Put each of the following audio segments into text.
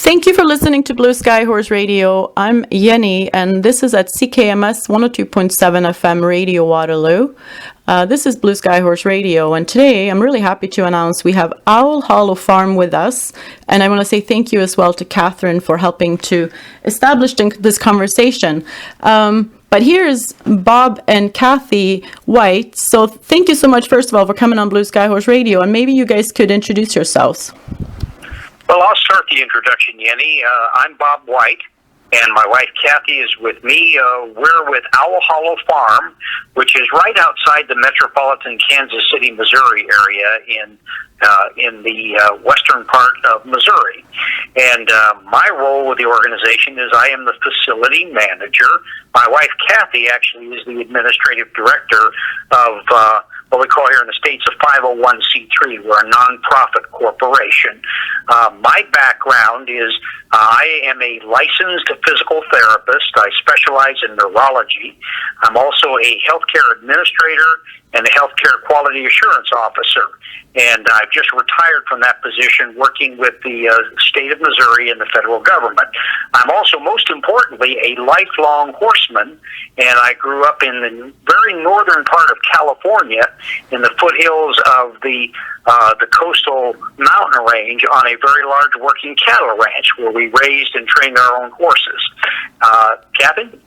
Thank you for listening to Blue Sky Horse Radio. I'm Jenny, and this is at CKMS 102.7 FM Radio Waterloo. This is Blue Sky Horse Radio, and today I'm really happy to announce we have Owl Hollow Farm with us, and I want to say thank you as well to Catherine for helping to establish this conversation. But here's Bob and Kathy White. So thank you so much, first of all, for coming on Blue Sky Horse Radio, and maybe you guys could introduce yourselves. Well, I'll start the introduction, Jenny. I'm Bob White, and my wife Kathy is with me. We're with Owl Hollow Farm, which is right outside the metropolitan Kansas City, Missouri area in the western part of Missouri. And my role with the organization is I am the facility manager. My wife Kathy actually is the administrative director of what we call here in the States a 501c3. We're a nonprofit corporation. My background is I am a licensed physical therapist. I specialize in neurology. I'm also a healthcare administrator and a healthcare quality assurance officer. And I've just retired from that position working with the state of Missouri and the federal government. I'm also, most importantly, a lifelong horseman, and I grew up in the very northern part of California in the foothills of the coastal mountain range on a very large working cattle ranch where we raised and trained our own horses. Kathy?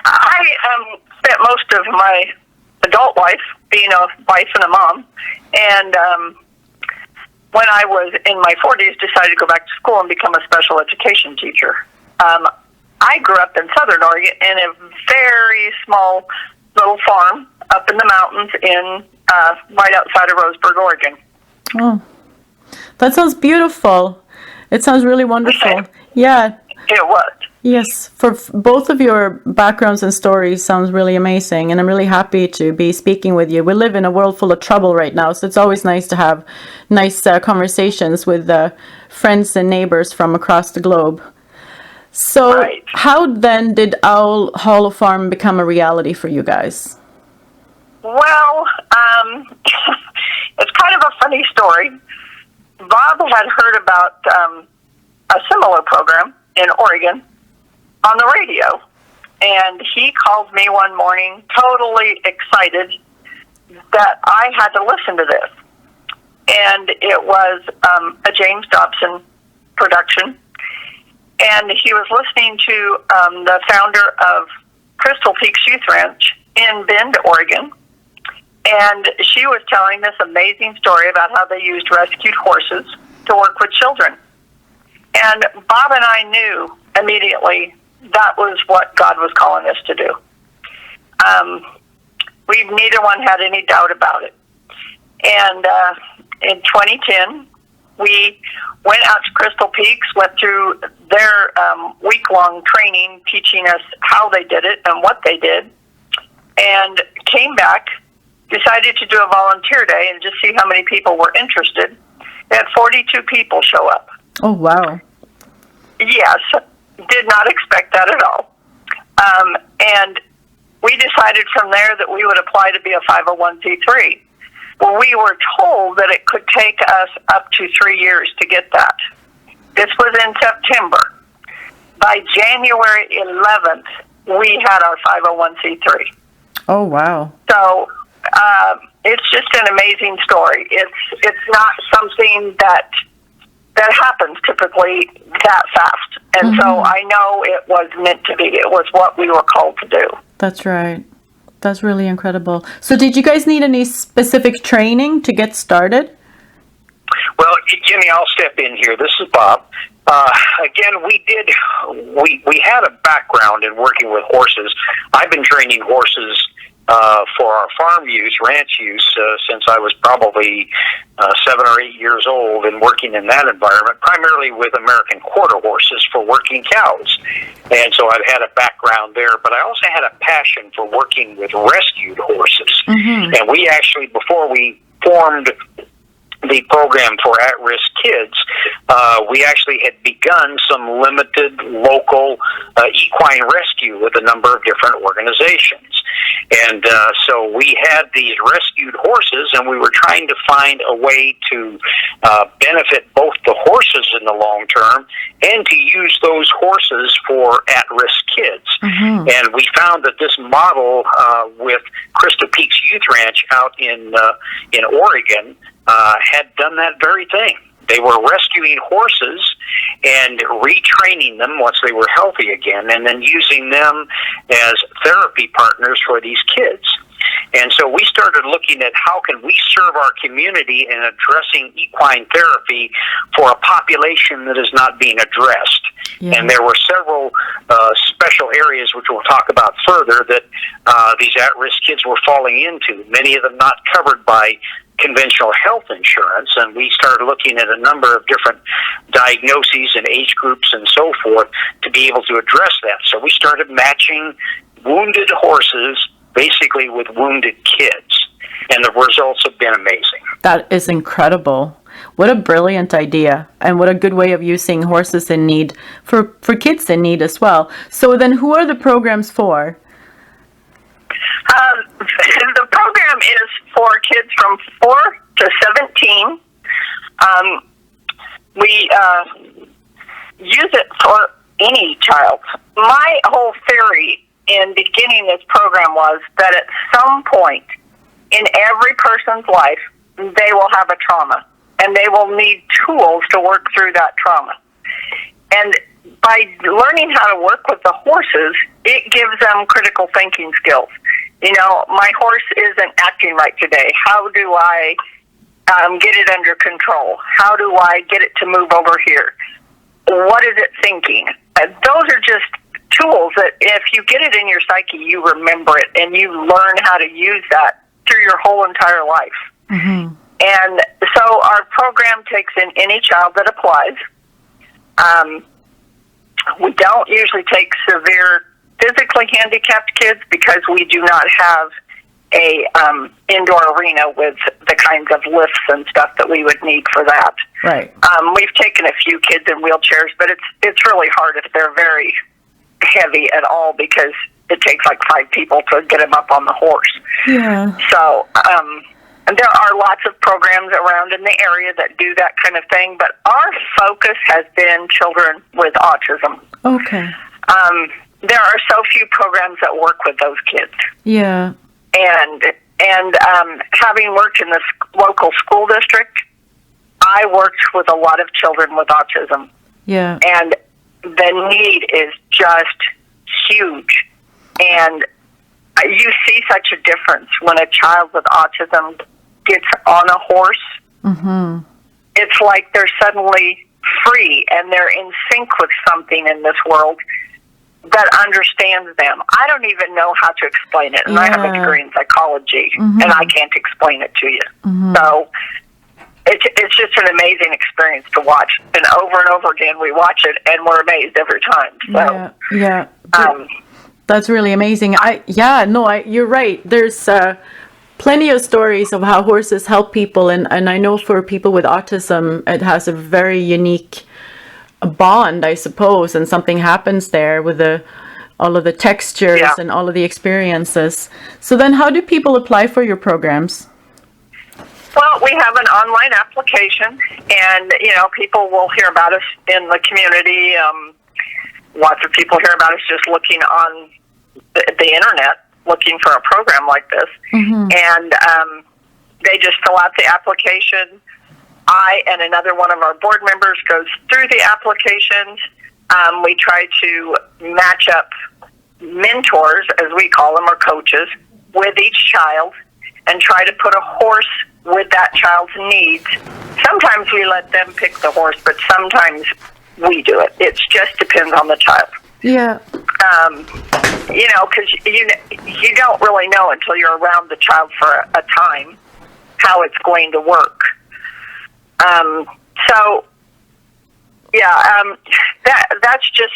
I spent most of my adult life being a wife and a mom, and when I was in my 40s, decided to go back to school and become a special education teacher. I grew up in Southern Oregon in a very small little farm up in the mountains in right outside of Roseburg, Oregon. Oh, that sounds beautiful. It sounds really wonderful. Yeah. It was. Yes, for both of your backgrounds and stories sounds really amazing, and I'm really happy to be speaking with you. We live in a world full of trouble right now, so it's always nice to have nice conversations with friends and neighbors from across the globe. So right. How then did Owl Hollow Farm become a reality for you guys? Well, it's kind of a funny story. Bob had heard about a similar program in Oregon on the radio, and he called me one morning totally excited that I had to listen to this. And it was a James Dobson production, and he was listening to the founder of Crystal Peaks Youth Ranch in Bend, Oregon, and she was telling this amazing story about how they used rescued horses to work with children. And Bob and I knew immediately that was what God was calling us to do. We neither one had any doubt about it. And in 2010, we went out to Crystal Peaks, went through their week-long training, teaching us how they did it and what they did, and came back, decided to do a volunteer day and just see how many people were interested. We had 42 people show up. Oh, wow. Yes, did not expect that at all. And we decided from there that we would apply to be a 501c3. Well, we were told that it could take us up to 3 years to get that. This was in September. By January 11th, we had our 501c3. Oh, wow. So it's just an amazing story. It's not something that happens typically that fast. And so I know it was meant to be. It was what we were called to do. That's right. That's really incredible. So did you guys need any specific training to get started? Well, Jimmy, I'll step in here. This is Bob. Again, we had a background in working with horses. I've been training horses for our farm use, ranch use, since I was probably 7 or 8 years old and working in that environment, primarily with American quarter horses for working cows. And so I've had a background there, but I also had a passion for working with rescued horses. Mm-hmm. And we actually, before we formed the program for at-risk kids, we actually had begun some limited local equine rescue with a number of different organizations. And so we had these rescued horses, and we were trying to find a way to benefit both the horses in the long term and to use those horses for at-risk kids. Mm-hmm. And we found that this model with Crystal Peaks Youth Ranch out in Oregon had done that very thing. They were rescuing horses and retraining them once they were healthy again, and then using them as therapy partners for these kids. And so we started looking at how can we serve our community in addressing equine therapy for a population that is not being addressed. Yeah. And there were several special areas, which we'll talk about further, that these at-risk kids were falling into, many of them not covered by conventional health insurance, and we started looking at a number of different diagnoses and age groups and so forth to be able to address that. So we started matching wounded horses basically with wounded kids, and the results have been amazing. That is incredible. What a brilliant idea, and what a good way of using horses in need for kids in need as well. So then who are the programs for? The program is for kids from 4 to 17. We use it for any child. My whole theory in beginning this program was that at some point in every person's life, they will have a trauma, and they will need tools to work through that trauma. And by learning how to work with the horses, it gives them critical thinking skills. You know, my horse isn't acting right today. How do I get it under control? How do I get it to move over here? What is it thinking? Those are just tools that if you get it in your psyche, you remember it, and you learn how to use that through your whole entire life. Mm-hmm. And so our program takes in any child that applies. We don't usually take severe physically handicapped kids because we do not have a indoor arena with the kinds of lifts and stuff that we would need for that. Right. We've taken a few kids in wheelchairs, but it's really hard if they're very heavy at all because it takes like 5 people to get them up on the horse. Yeah. So there are lots of programs around in the area that do that kind of thing, but our focus has been children with autism. Okay. There are so few programs that work with those kids. Yeah. And having worked in the local school district, I worked with a lot of children with autism. Yeah. And the need is just huge. And you see such a difference when a child with autism gets on a horse. Mm-hmm. It's like they're suddenly free and they're in sync with something in this world that understands them. I don't even know how to explain it, and I have a degree in psychology, and I can't explain it to you. Mm-hmm. So it's just an amazing experience to watch, and over again we watch it, and we're amazed every time. So, yeah. That's really amazing. You're right. There's plenty of stories of how horses help people, and I know for people with autism, it has a very unique bond, I suppose, and something happens there with all of the textures and all of the experiences. So then how do people apply for your programs? Well, we have an online application, and, people will hear about us in the community. Lots of people hear about us just looking on the internet, looking for a program like this. Mm-hmm. And they just fill out the application. I and another one of our board members goes through the applications. We try to match up mentors, as we call them, or coaches, with each child and try to put a horse with that child's needs. Sometimes we let them pick the horse, but sometimes we do it. It just depends on the child. Yeah. Because you don't really know until you're around the child for a time how it's going to work. That's just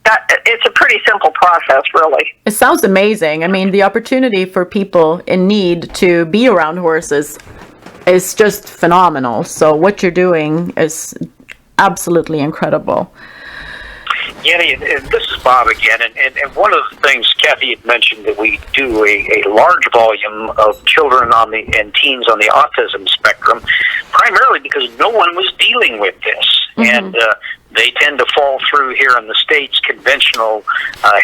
that. It's a pretty simple process, really. It sounds amazing. I mean, the opportunity for people in need to be around horses is just phenomenal. So what you're doing is absolutely incredible. Yeah, and this is Bob again, and one of the things Kathy had mentioned that we do a large volume of children and teens on the autism spectrum, primarily because no one was dealing with this, and they tend to fall through here in the States conventional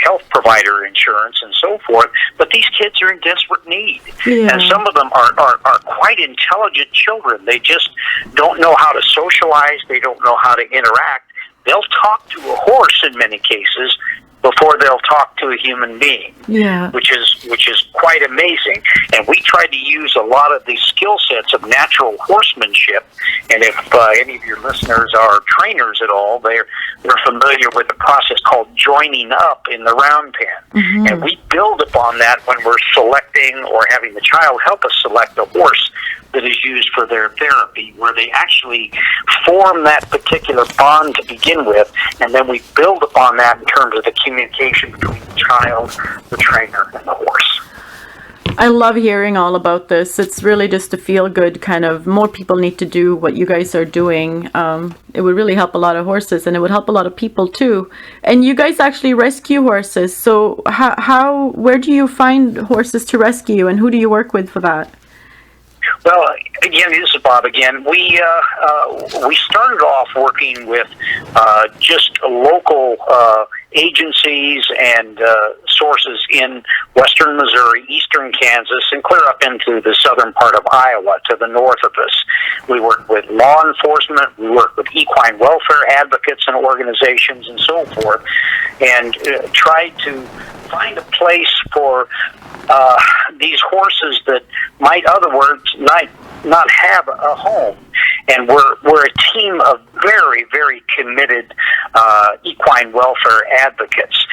health provider insurance and so forth, but these kids are in desperate need. Yeah. And some of them are quite intelligent children. They just don't know how to socialize. They don't know how to interact. They'll talk to a horse in many cases before they'll talk to a human being, which is quite amazing. And we try to use a lot of the skill sets of natural horsemanship. And if any of your listeners are trainers at all, they're familiar with the process called joining up in the round pen. And we build upon that when we're selecting or having the child help us select a horse that is used for their therapy, where they actually form that particular bond to begin with, and then we build upon that in terms of the communication between the child, the trainer, and the horse. I love hearing all about this. It's really just a feel-good kind of, more people need to do what you guys are doing. It would really help a lot of horses, and it would help a lot of people too. And you guys actually rescue horses. So where do you find horses to rescue, and who do you work with for that? Well, again, this is Bob again. We started off working with just local agencies and sources in western Missouri, eastern Kansas, and clear up into the southern part of Iowa to the north of us. We work with law enforcement, we work with equine welfare advocates and organizations and so forth, and try to find a place for these horses that might not have a home. And we're a team of very, very committed equine welfare advocates.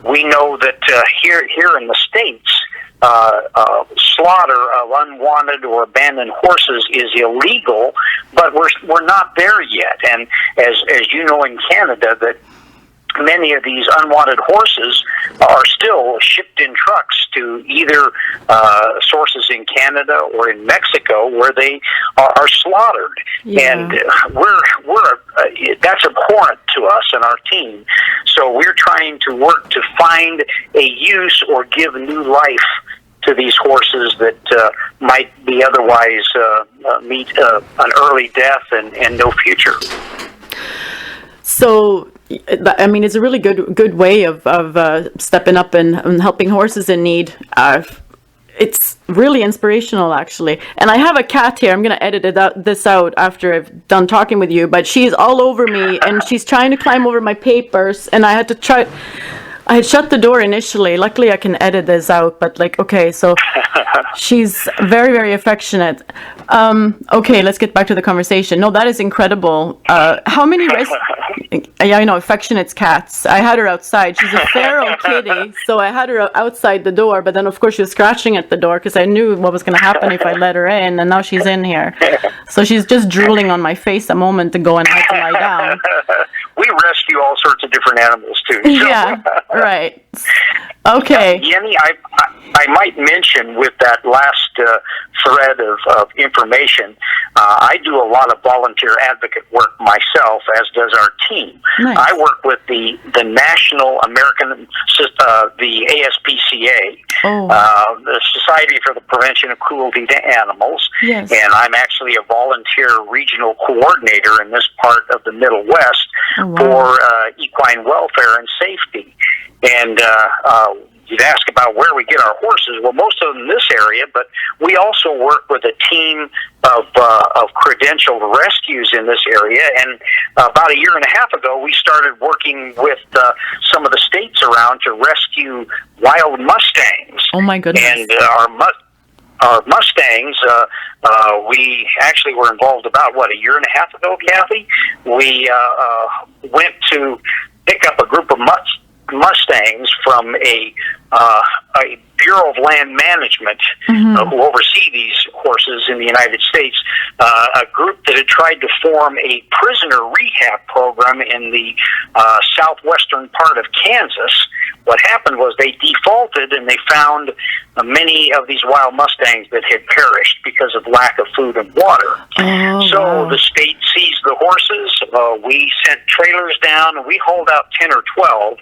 We know that here in the States, slaughter of unwanted or abandoned horses is illegal, but we're not there yet. And as you know, in Canada, that many of these unwanted horses are still shipped in trucks to either sources in Canada or in Mexico, where they are slaughtered. Yeah. And that's abhorrent to us and our team. So we're trying to work to find a use or give new life to these horses that might be otherwise meet an early death and no future. So, I mean, it's a really good way of stepping up and helping horses in need. It's really inspirational, actually. And I have a cat here. I'm going to edit this out after I've done talking with you. But she's all over me, and she's trying to climb over my papers. And I had shut the door initially. Luckily, I can edit this out. But okay, so she's very, very affectionate. Okay, let's get back to the conversation. No, that is incredible. How many yeah, I know, affectionate cats. I had her outside. She's a feral kitty, so I had her outside the door, but then, of course, she was scratching at the door because I knew what was going to happen if I let her in, and now she's in here. So she's just drooling on my face a moment ago, and I had to lie down. We rescue all sorts of different animals, too. So. Yeah, right. Okay. Jenny, I might mention with that last thread of information, I do a lot of volunteer advocate work myself, as does our team. Nice. I work with the National American, the ASPCA, the Society for the Prevention of Cruelty to Animals, yes. And I'm actually a volunteer regional coordinator in this part of the Middle West for equine welfare and safety. And you'd ask about where we get our horses. Well, most of them in this area, but we also work with a team of credentialed rescues in this area. And about a year and a half ago, we started working with some of the states around to rescue wild mustangs. Oh, my goodness. And our mustangs, we actually were involved about, a year and a half ago, Kathy? We went to pick up a group of Mustangs from a Bureau of Land Management who oversee these horses in the United States, a group that had tried to form a prisoner rehab program in the southwestern part of Kansas. What happened was they defaulted and they found many of these wild Mustangs that had perished because of lack of food and water. So the state seized the horses. We sent trailers down and we hauled out 10 or 12.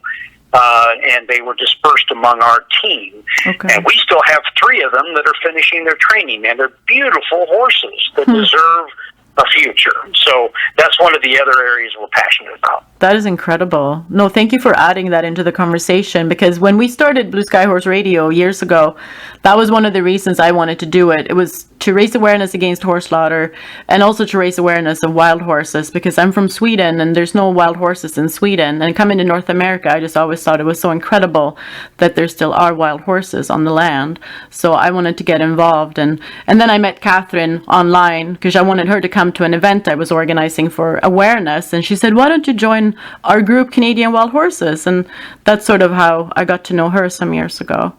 And they were dispersed among our team. Okay. And we still have 3 of them that are finishing their training, and they're beautiful horses that deserve a future. So that's one of the other areas we're passionate about. That is incredible. No, thank you for adding that into the conversation, because when we started Blue Sky Horse Radio years ago, that was one of the reasons I wanted to do it. It was to raise awareness against horse slaughter and also to raise awareness of wild horses, because I'm from Sweden and there's no wild horses in Sweden. And coming to North America, I just always thought it was so incredible that there still are wild horses on the land. So I wanted to get involved. And then I met Catherine online because I wanted her to come to an event I was organizing for awareness. And she said, why don't you join our group, Canadian Wild Horses? And that's sort of how I got to know her some years ago.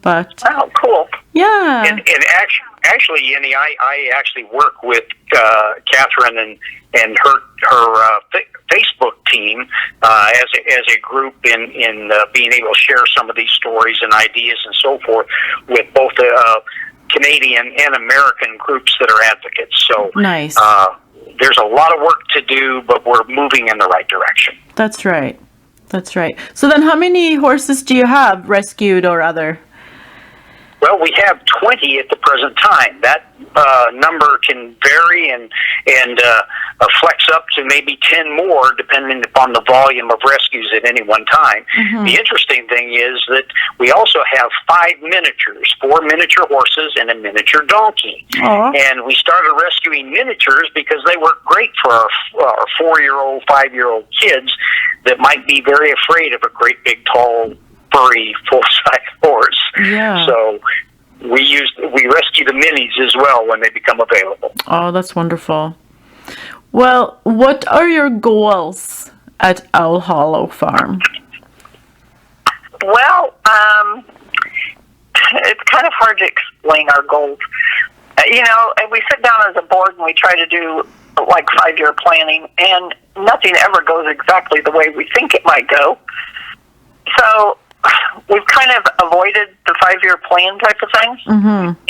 But oh, cool. Yeah. And actually, Yenny, I actually work with Catherine and her Facebook team as a group in being able to share some of these stories and ideas and so forth with both Canadian and American groups that are advocates. So nice. There's a lot of work to do, but we're moving in the right direction. That's right. That's right. So then how many horses do you have rescued or other? Well, we have 20 at the present time. That number can vary and flex up to maybe 10 more depending upon the volume of rescues at any one time. Mm-hmm. The interesting thing is that we also have 5 miniatures, 4 miniature horses and a miniature donkey. Aww. And we started rescuing miniatures because they work great for our 4-year-old, 5-year-old kids that might be very afraid of a great big, tall, furry, full-size horse. Yeah. So we rescue the minis as well when they become available. Oh, that's wonderful. Well, what are your goals at Owl Hollow Farm? Well, it's kind of hard to explain our goals. And we sit down as a board and we try to do like 5-year planning, and nothing ever goes exactly the way we think it might go. So we've kind of avoided the 5-year plan type of thing,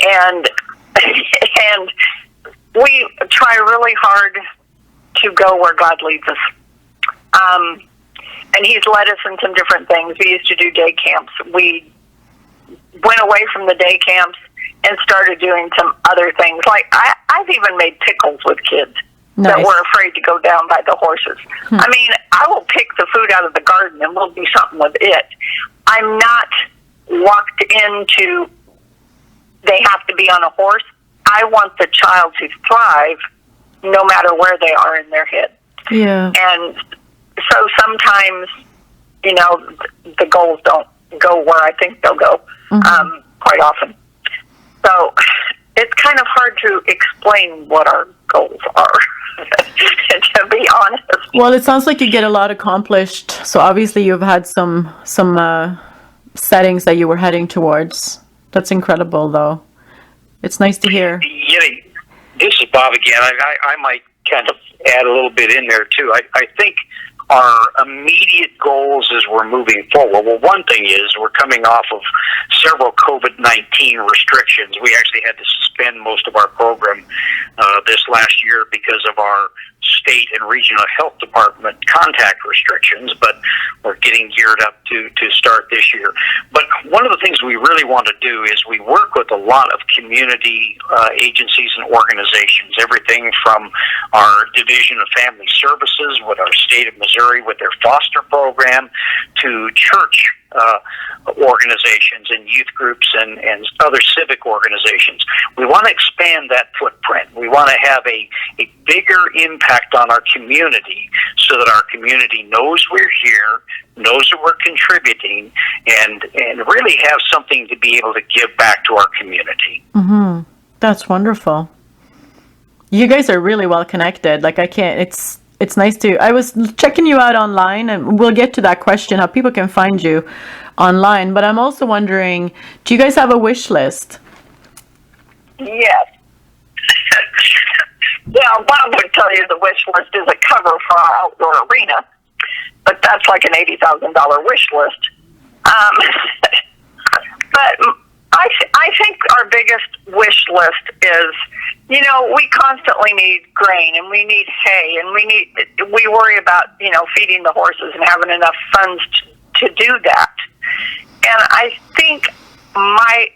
and we try really hard to go where God leads us. And He's led us in some different things. We used to do day camps. We went away from the day camps and started doing some other things. Like I've even made pickles with kids. Nice. That were afraid to go down by the horses. I mean, I will pick the food out of the garden and we'll do something with it. I'm not locked into they have to be on a horse. I want the child to thrive no matter where they are in their head. Yeah. And so sometimes, the goals don't go where I think they'll go, quite often. So it's kind of hard to explain what our goals are, to be honest. Well, it sounds like you get a lot accomplished. So obviously you've had some settings that you were heading towards. That's incredible, though. It's nice to hear. Yeah, this is Bob again. I might kind of add a little bit in there, too. I think our immediate goals as we're moving forward, well, one thing is we're coming off of several COVID-19 restrictions. We actually had to suspend most of our program this last year because of our state and regional health department contact restrictions, but we're getting geared up to start this year. But one of the things we really want to do is we work with a lot of community agencies and organizations, everything from our Division of Family Services with our state of Missouri with their foster program to church organizations and youth groups and other civic organizations. We want to expand that footprint. We want to have a bigger impact on our community so that our community knows we're here, knows that we're contributing, and really have something to be able to give back to our community. That's wonderful. You guys are really well connected. Like it's nice to. I was checking you out online, and we'll get to that question how people can find you online. But I'm also wondering, do you guys have a wish list? Yes. Well, Bob would tell you the wish list is a cover for our outdoor arena, but that's like an $80,000 wish list. But I think our biggest wish list is, you know, we constantly need grain and we need hay and we worry about, you know, feeding the horses and having enough funds to do that. And I think my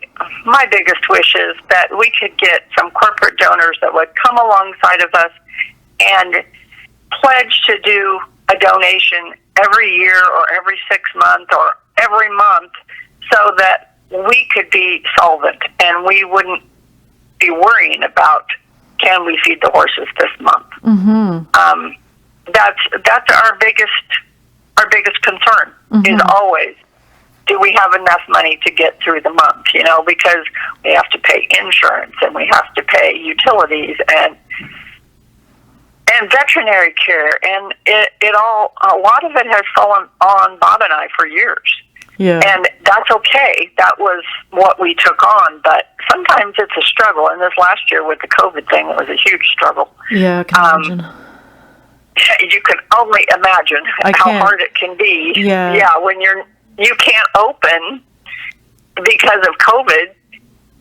biggest wish is that we could get some corporate donors that would come alongside of us and pledge to do a donation every year or every 6 months or every month so that we could be solvent and we wouldn't be worrying about, can we feed the horses this month? Mm-hmm. That's our biggest concern. Mm-hmm. Is always, do we have enough money to get through the month? You know, because we have to pay insurance and we have to pay utilities and veterinary care, and it all, a lot of it has fallen on Bob and I for years. Yeah. And that's okay. That was what we took on, but sometimes it's a struggle. And this last year with the COVID thing, it was a huge struggle. Yeah, I can imagine. You can only imagine how hard it can be. Yeah, when you can't open because of COVID,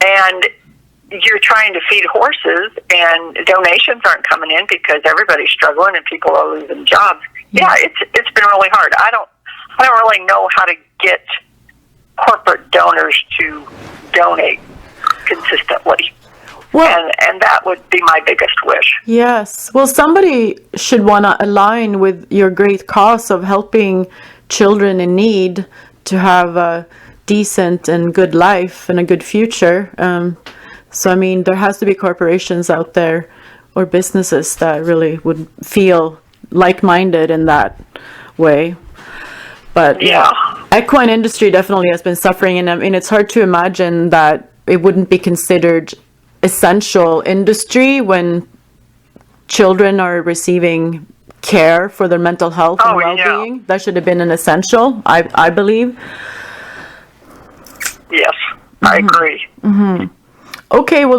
and you're trying to feed horses, and donations aren't coming in because everybody's struggling and people are losing jobs. Yeah, it's been really hard. I don't really know how to get corporate donors to donate consistently. Well, and that would be my biggest wish. Yes. Well, somebody should want to align with your great cause of helping children in need to have a decent and good life and a good future. So, I mean, there has to be corporations out there or businesses that really would feel like-minded in that way. But yeah, equine industry definitely has been suffering, and I mean, it's hard to imagine that it wouldn't be considered essential industry when children are receiving care for their mental health and well-being. Yeah. That should have been an essential, I believe. Yes, I agree. Mm-hmm. Okay, well,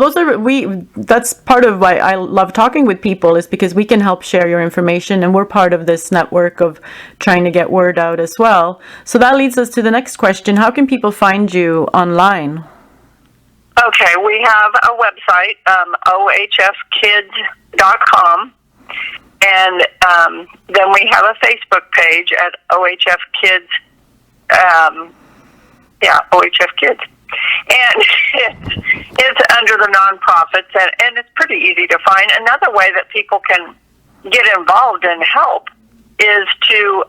that's part of why I love talking with people, is because we can help share your information, and we're part of this network of trying to get word out as well. So that leads us to the next question. How can people find you online? Okay, we have a website, ohfkids.com, and then we have a Facebook page at OHF Kids, OHF Kids. And it's under the nonprofits, and it's pretty easy to find. Another way that people can get involved and help is to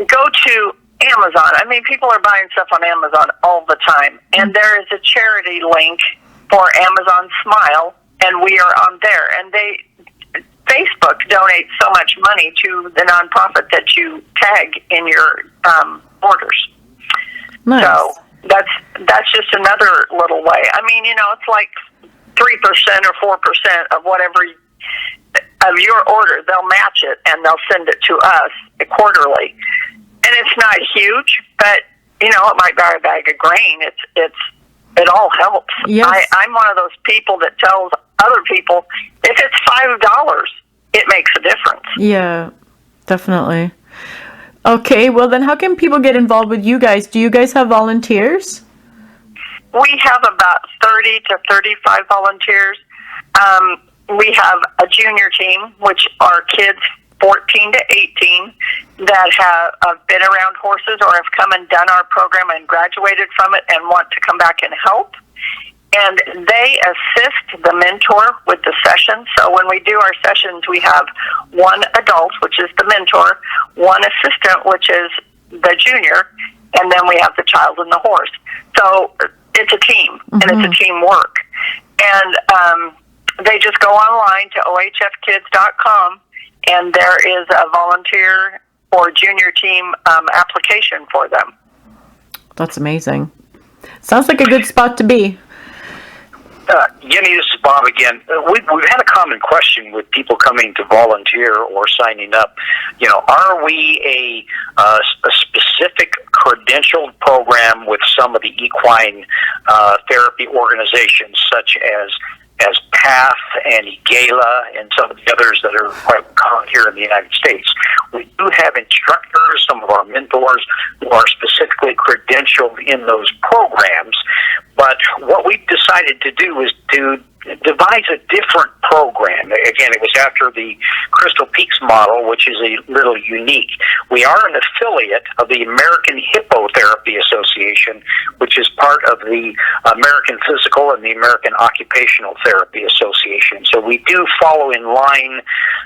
go to Amazon. I mean, people are buying stuff on Amazon all the time, and there is a charity link for Amazon Smile, and we are on there. And Facebook donates so much money to the nonprofit that you tag in your orders. Nice. So that's just another little way. I mean, you know, it's like 3% or 4% of whatever of your order. They'll match it and they'll send it to us quarterly. And it's not huge, but you know, it might buy a bag of grain. It all helps. Yes. I'm one of those people that tells other people, if it's $5, it makes a difference. Yeah, definitely. Okay, well then how can people get involved with you guys? Do you guys have volunteers? We have about 30 to 35 volunteers. We have a junior team, which are kids 14 to 18 that have been around horses or have come and done our program and graduated from it and want to come back and help. And they assist the mentor with the sessions. So when we do our sessions, we have one adult, which is the mentor, one assistant, which is the junior, and then we have the child and the horse. So it's a team, and it's a teamwork. And they just go online to ohfkids.com, and there is a volunteer or junior team application for them. That's amazing. Sounds like a good spot to be. Yenny, this is Bob again. We've had a common question with people coming to volunteer or signing up. Are we a specific credentialed program with some of the equine therapy organizations, such as PATH and EGALA and some of the others that are quite common here in the United States? We do have instructors, some of our mentors, who are specifically credentialed in those programs. But what we've decided to do is to devise a different program. Again, it was after the Crystal Peaks model, which is a little unique. We are an affiliate of the American Hippotherapy Association, which is part of the American Physical and the American Occupational Therapy Association. So we do follow in line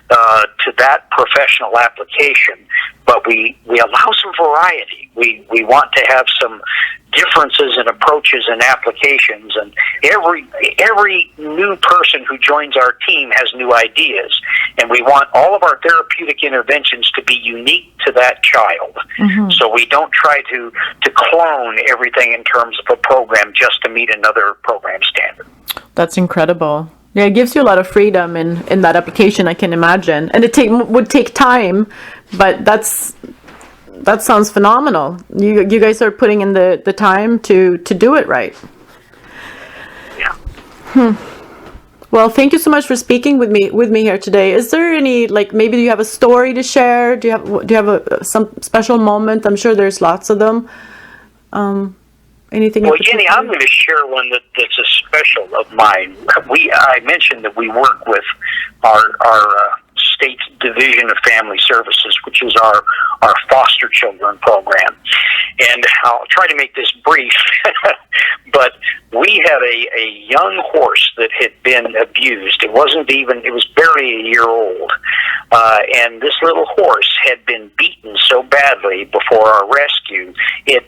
to that professional application, but we allow some variety. We want to have some differences in approaches and applications, and every new person who joins our team has new ideas, and we want all of our therapeutic interventions to be unique to that child. Mm-hmm. So we don't try to clone everything in terms of a program just to meet another program standard. That's incredible. Yeah, it gives you a lot of freedom in that application, I can imagine. And it would take time, but that sounds phenomenal. You guys are putting in the time to do it right. Yeah. Well, thank you so much for speaking with me here today. Is there any, maybe you have a story to share? Do you have some special moment? I'm sure there's lots of them. Anything? Well, Jenny, I'm going to share one that's a special of mine. I mentioned that we work with our state's Division of Family Services, which is our foster children program. And I'll try to make this brief, but we had a young horse that had been abused. It was barely a year old. And this little horse had been beaten so badly before our rescue, it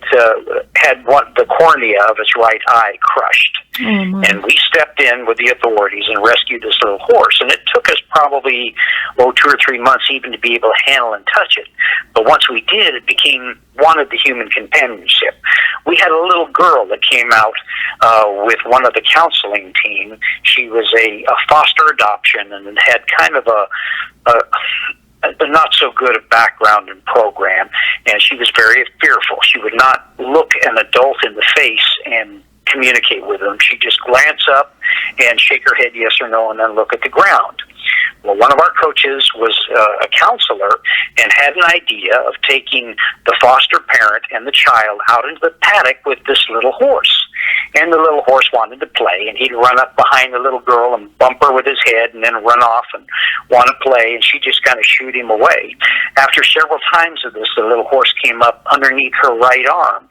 had the cornea of its right eye crushed. Mm-hmm. And we stepped in with the authorities and rescued this little horse. And it took us probably 2 or 3 months even to be able to handle and touch it. But once we did, it wanted the human companionship. We had a little girl that came out with one of the counseling team. She was a foster adoption and had kind of a not so good a background and program, and she was very fearful. She would not look an adult in the face and communicate with them. She'd just glance up and shake her head yes or no and then look at the ground. Well, one of our coaches was a counselor and had an idea of taking the foster parent and the child out into the paddock with this little horse. And the little horse wanted to play, and he'd run up behind the little girl and bump her with his head and then run off and want to play, and she'd just kind of shoot him away. After several times of this, the little horse came up underneath her right arm,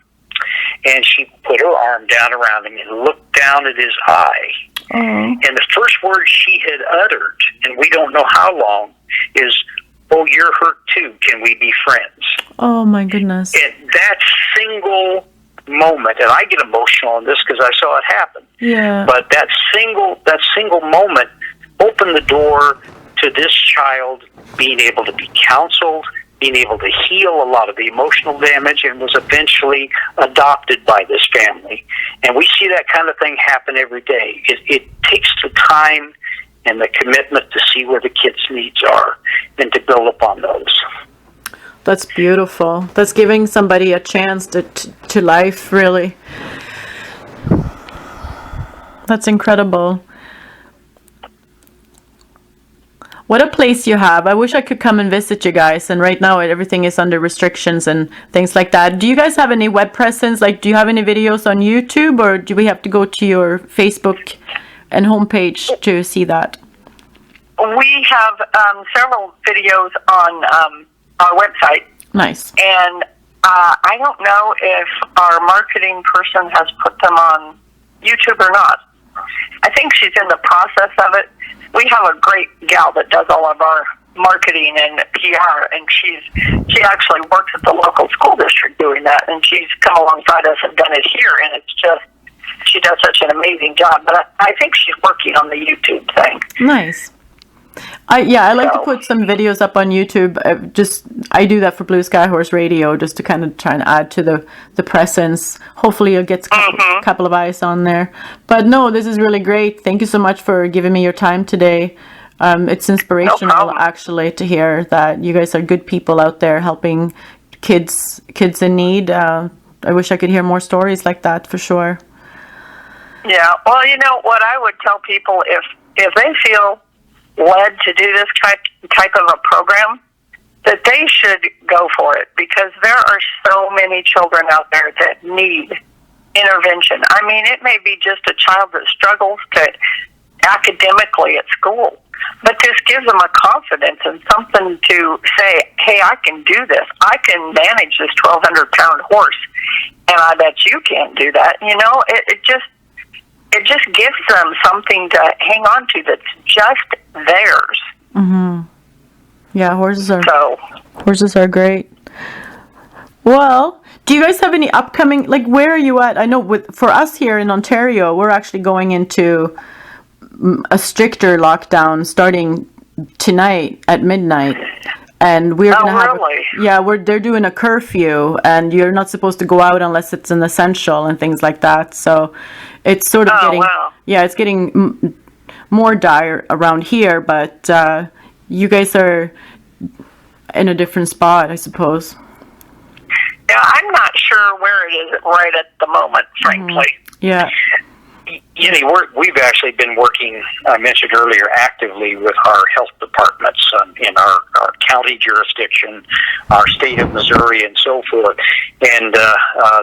and she put her arm down around him and looked down at his eye. Mm-hmm. And the first word she had uttered, and we don't know how long, is, "Oh, you're hurt too. Can we be friends?" Oh, my goodness. And that single moment, and I get emotional on this because I saw it happen. Yeah. But that single moment opened the door to this child being able to be counseled, being able to heal a lot of the emotional damage, and was eventually adopted by this family. And we see that kind of thing happen every day. It takes the time and the commitment to see where the kids' needs are and to build upon those. That's beautiful. That's giving somebody a chance to life, really. That's incredible. What a place you have. I wish I could come and visit you guys. And right now everything is under restrictions and things like that. Do you guys have any web presence? Do you have any videos on YouTube, or do we have to go to your Facebook and homepage to see that? We have several videos on our website. Nice. And I don't know if our marketing person has put them on YouTube or not. I think she's in the process of it. We have a great gal that does all of our marketing and PR, and she actually works at the local school district doing that, and she's come alongside us and done it here, and it's just, she does such an amazing job. But I think she's working on the YouTube thing. Nice. I like to put some videos up on YouTube. I do that for Blue Sky Horse Radio, just to kind of try and add to the presence. Hopefully it gets a couple of eyes on there. But no, this is really great. Thank you so much for giving me your time today. It's inspirational, actually, to hear that you guys are good people out there helping kids in need. I wish I could hear more stories like that, for sure. Yeah, well, you know what I would tell people, if they feel led to do this type of a program, that they should go for it, because there are so many children out there that need intervention. I mean, it may be just a child that struggles academically at school, but this gives them a confidence and something to say, hey, I can do this. I can manage this 1,200-pound horse, and I bet you can't do that. You know, it just gives them something to hang on to that's just theirs. Mm-hmm. Yeah, horses are great. Well, do you guys have any upcoming, like, where are you at? I know for us here in Ontario, we're actually going into a stricter lockdown starting tonight at midnight. And we're going to have, they're doing a curfew, and you're not supposed to go out unless it's an essential and things like that. So it's sort of it's getting more dire around here, but you guys are in a different spot, I suppose. Yeah, I'm not sure where it is right at the moment, frankly. Yeah. Jenny, we've actually been working, I mentioned earlier, actively with our health departments in our county jurisdiction, our state of Missouri, and so forth. And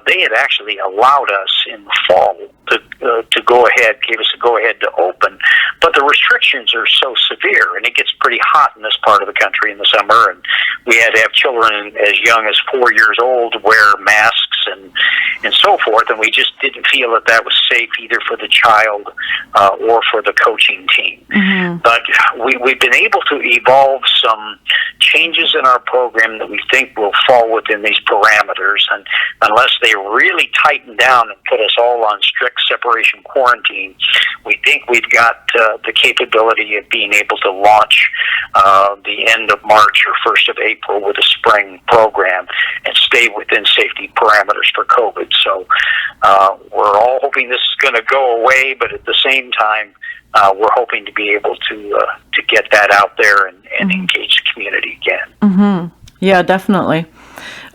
they had actually allowed us in the fall to go ahead, gave us a go-ahead to open. But the restrictions are so severe, and it gets pretty hot in this part of the country in the summer, and we had to have children as young as 4 years old wear masks and so forth, and we just didn't feel that was safe either for the child or for the coaching team. Mm-hmm. But we've been able to evolve some changes in our program that we think will fall within these parameters, and unless they really tighten down and put us all on strict separation quarantine, we think we've got the capability of being able to launch the end of March or 1st of April with a spring program and stay within safety parameters for COVID. So we're all hoping this is going to go away, but at the same time, we're hoping to be able to get that out there and engage the community again. Mm-hmm. Yeah, definitely.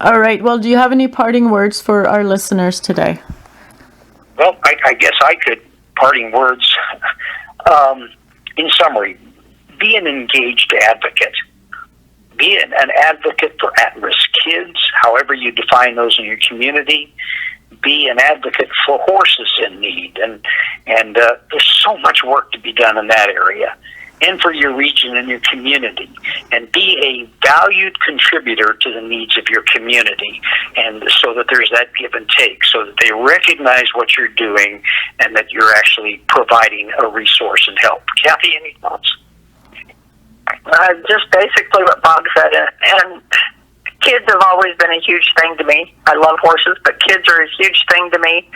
All right. Well, do you have any parting words for our listeners today? Well, I guess I could. Parting words. In summary, be an engaged advocate. Be an advocate for at-risk kids, however you define those in your community. Be an advocate for horses in need, and there's so much work to be done in that area, and for your region and your community, and be a valued contributor to the needs of your community, and so that there's that give and take, so that they recognize what you're doing and that you're actually providing a resource and help. Kathy, any thoughts? Just basically what Bob said, and kids have always been a huge thing to me. I love horses, but kids are a huge thing to me,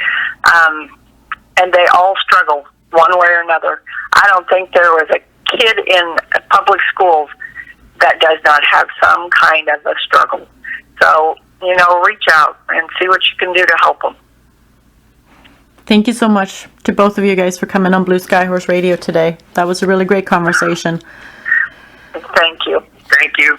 and they all struggle one way or another. I don't think there was a kid in public schools that does not have some kind of a struggle. So, reach out and see what you can do to help them. Thank you so much to both of you guys for coming on Blue Sky Horse Radio today. That was a really great conversation. Thank you. Thank you.